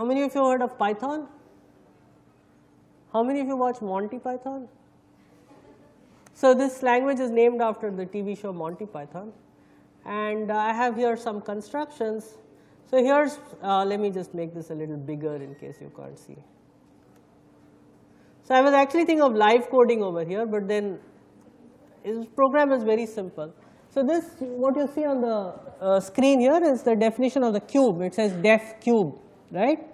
many of you heard of Python? How many of you watch Monty Python? So this language is named after the TV show Monty Python, and I have here some constructions. So here's, let me just make this a little bigger in case you can't see. So I was actually thinking of live coding over here, but then this program is very simple. So this, what you see on the screen here is the definition of the cube. It says def cube, right?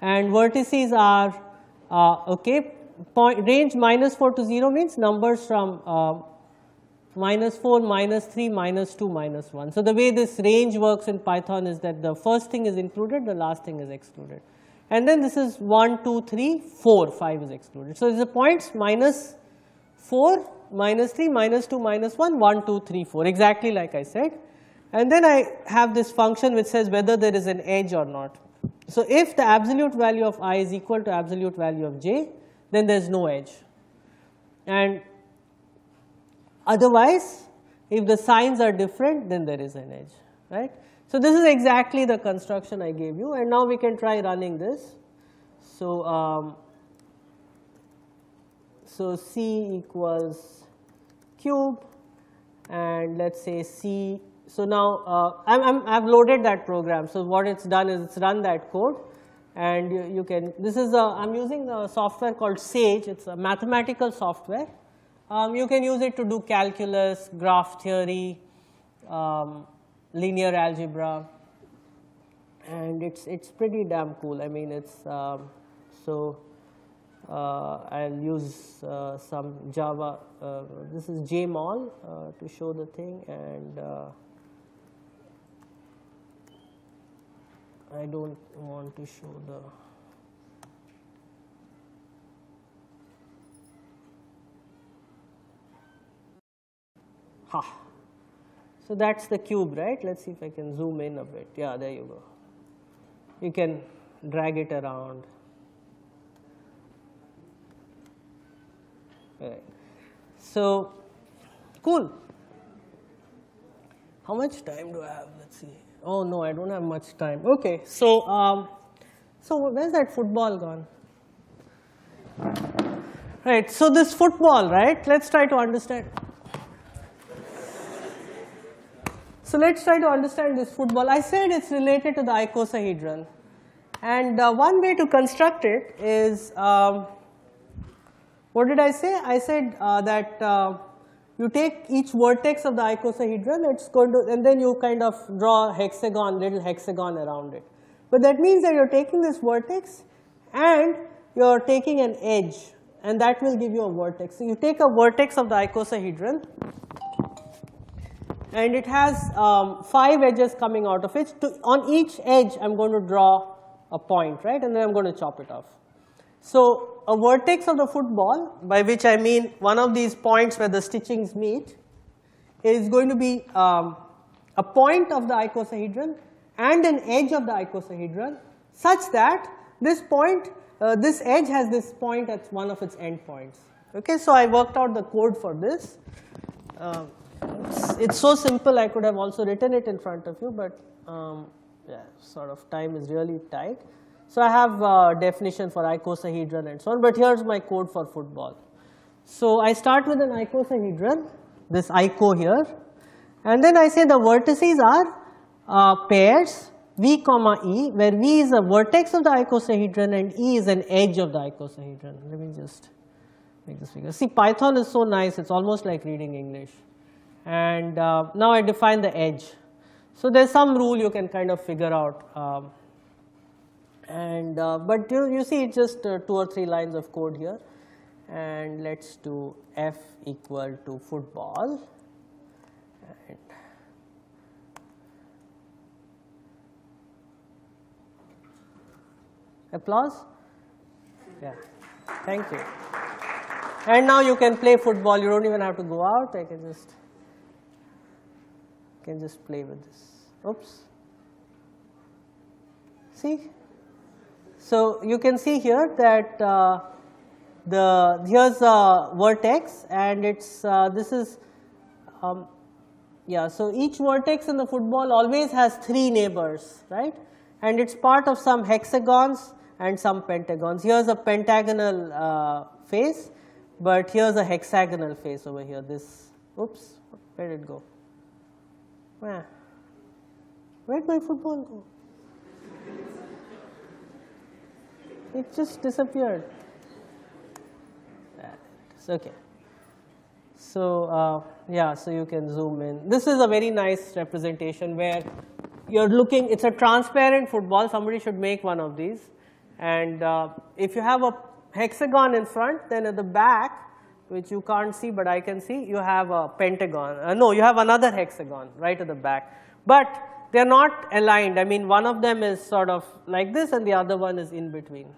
And vertices are, range minus 4 to 0 means numbers from minus 4, minus 3, minus 2, minus 1. So the way this range works in Python is that the first thing is included, the last thing is excluded. And then this is 1, 2, 3, 4, 5 is excluded. So the points minus 4, minus 3, minus 2, minus 1, 1, 2, 3, 4, exactly like I said. And then I have this function which says whether there is an edge or not. So if the absolute value of I is equal to absolute value of j, then there is no edge. And otherwise, if the signs are different, then there is an edge, right? So this is exactly the construction I gave you, and now we can try running this. So so C equals cube, and let's say C. So now I've loaded that program. So what it's done is it's run that code, and you can. This is I'm using a software called Sage. It's a mathematical software. You can use it to do calculus, graph theory, linear algebra, and it's pretty damn cool. I mean, it's I'll use some Java. This is Jmol to show the thing, and I don't want to show the. So that's the cube, right? Let's see if I can zoom in a bit. Yeah, there you go. You can drag it around. Right. So, cool. How much time do I have? Let's see. Oh no, I don't have much time. Okay, so where's that football gone? Right. So this football, right? Let's try to understand. So let's try to understand this football. I said it's related to the icosahedron, and one way to construct it is. What did I say? I said that you take each vertex of the icosahedron, it's going to, and then you kind of draw a hexagon, little hexagon around it. But that means that you're taking this vertex and you're taking an edge, and that will give you a vertex. So you take a vertex of the icosahedron, and it has 5 edges coming out of it. On each edge, I'm going to draw a point, right? And then I'm going to chop it off. So a vertex of the football, by which I mean one of these points where the stitchings meet, is going to be a point of the icosahedron and an edge of the icosahedron, such that this point, this edge has this point at one of its endpoints. Okay, so I worked out the code for this. It's so simple, I could have also written it in front of you, but yeah, sort of time is really tight. So I have a definition for icosahedron and so on, but here's my code for football. So I start with an icosahedron, this ico here, and then I say the vertices are pairs V comma E, where V is a vertex of the icosahedron and E is an edge of the icosahedron. Let me just make this figure. See, Python is so nice, it's almost like reading English. And now I define the edge. So there's some rule you can kind of figure out. But you see it's just 2 or 3 lines of code here, and let's do F equal to football, and applause. Yeah, thank you. And now you can play football. You don't even have to go out. I can just play with this. Oops. See. So you can see here that here's a vertex, and it's this is yeah. So each vertex in the football always has 3 neighbors, right? And it's part of some hexagons and some pentagons. Here's a pentagonal face, but here's a hexagonal face over here. This, oops, where did it go? Where did my football go? It just disappeared. Okay. So yeah, so you can zoom in. This is a very nice representation where you're looking, it's a transparent football. Somebody should make one of these. And if you have a hexagon in front, then at the back, which you can't see but I can see, you have a pentagon. No, you have another hexagon right at the back. But they're not aligned. I mean, one of them is sort of like this and the other one is in between.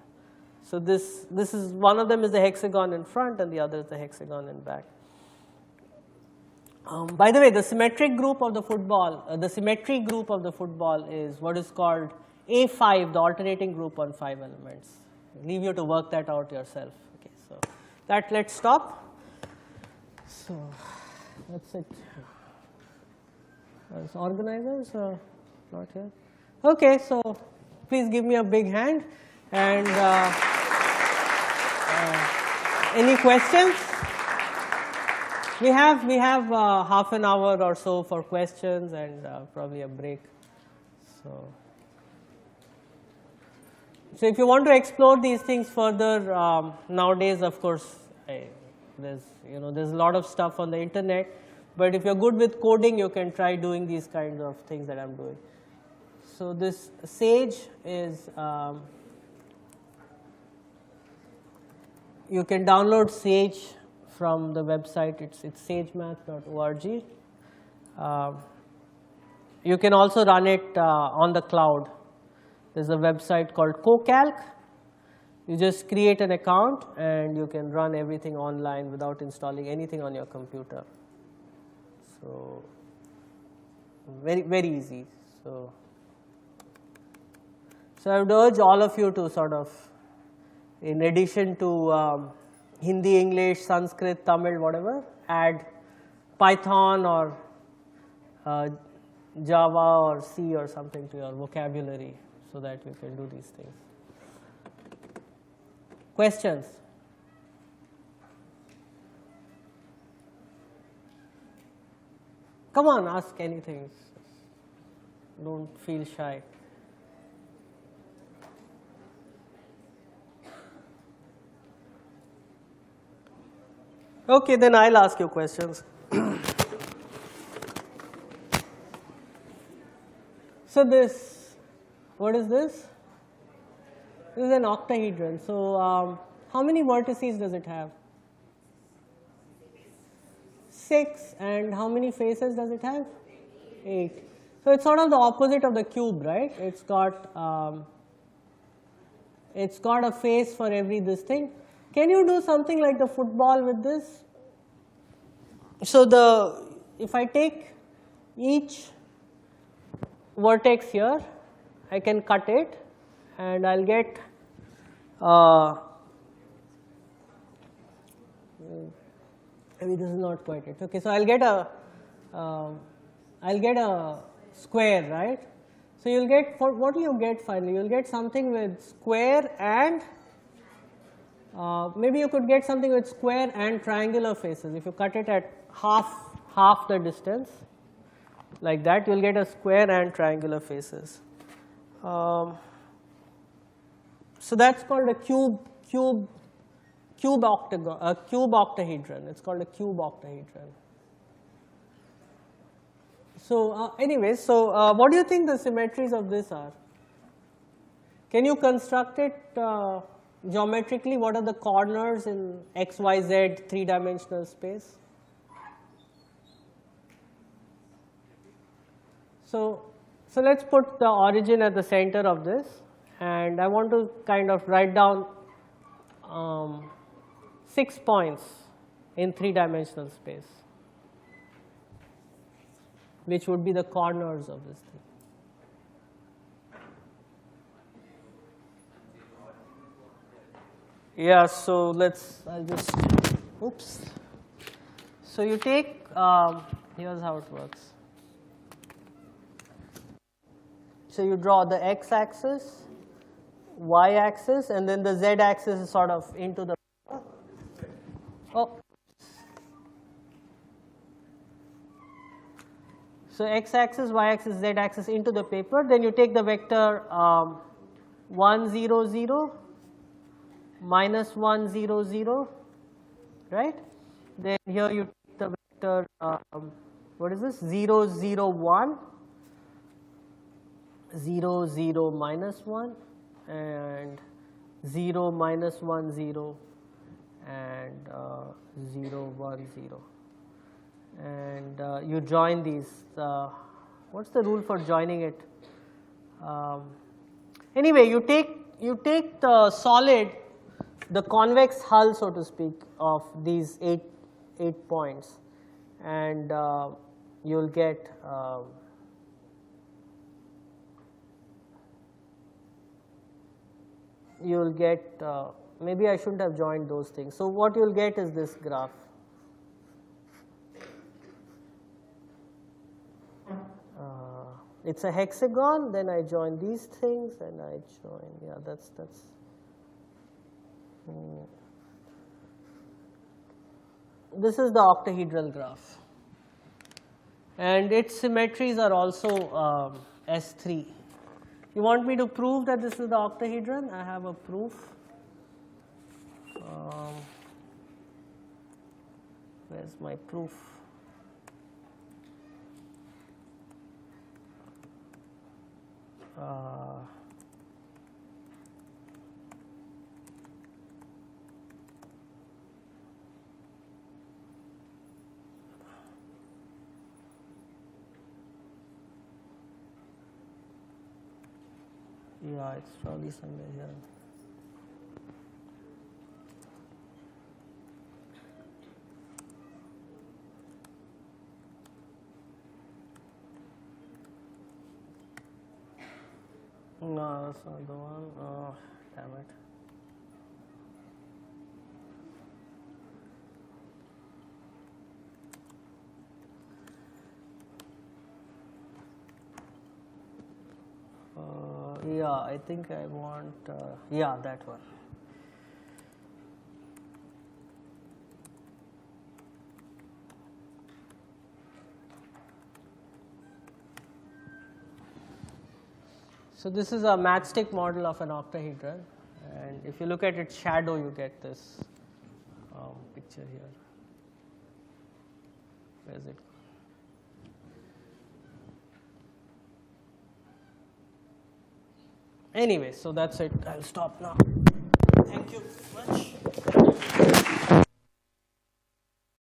So this is, one of them is the hexagon in front and the other is the hexagon in back. By the way, the symmetric group of the football, the symmetry group of the football is what is called A5, the alternating group on 5 elements. I'll leave you to work that out yourself. Okay, so that, let's stop. So that's it. As organizers not here. Okay, so please give me a big hand. And any questions? We have half an hour or so for questions and probably a break. So if you want to explore these things further, nowadays, of course, there's a lot of stuff on the internet. But if you're good with coding, you can try doing these kinds of things that I'm doing. So this Sage is, you can download Sage from the website. It's sagemath.org. You can also run it on the cloud. There's a website called CoCalc. You just create an account and you can run everything online without installing anything on your computer. So very easy. So I would urge all of you to sort of, in addition to Hindi, English, Sanskrit, Tamil, whatever, add Python or Java or C or something to your vocabulary so that you can do these things. Questions? Come on, ask anything. Don't feel shy. Okay, then I'll ask you questions. So this, what is this? This is an octahedron. So how many vertices does it have? 6. And how many faces does it have? 8. So it's sort of the opposite of the cube, right? It's got a face for every this thing. Can you do something like the football with this? So if I take each vertex here, I can cut it and I'll get maybe this is not quite it. Okay, so I'll get a square, right? So you'll get, what will you get finally? You'll get something with square and maybe you could get something with square and triangular faces. If you cut it at half the distance, like that, you'll get a square and triangular faces. So that's called a cube octahedron. It's called a cube octahedron. So anyway, so what do you think the symmetries of this are? Can you construct it geometrically? What are the corners in x, y, z three-dimensional space? So let's put the origin at the center of this, and I want to kind of write down 6 points in three-dimensional space, which would be the corners of this thing. Yeah, so I'll just, oops. So you take, here's how it works. So you draw the x-axis, y-axis, and then the z-axis is sort of into the, oh. So x-axis, y-axis, z-axis into the paper. Then you take the vector 1, 0, 0, minus 1, 0, 0, right? Then here you take the vector, what is this? 0, 0, 1, 0, 0, minus 1, and 0, minus 1, 0, and 0, 1, 0. And you join these. What's the rule for joining it? Anyway, you take the solid, the convex hull, so to speak, of these eight points, and you'll get maybe I shouldn't have joined those things. So what you'll get is this graph. It's a hexagon, then I join these things, and I join, yeah, that's. This is the octahedral graph. And its symmetries are also S3. You want me to prove that this is the octahedron? I have a proof. Where's my proof? Yeah, it's probably somewhere here. No, that's not the one. Oh, damn it. Yeah, I think I want, yeah, that one. So this is a matchstick model of an octahedron, and if you look at its shadow, you get this picture here. Where is it? Anyway, so that's it. I'll stop now. Thank you very much.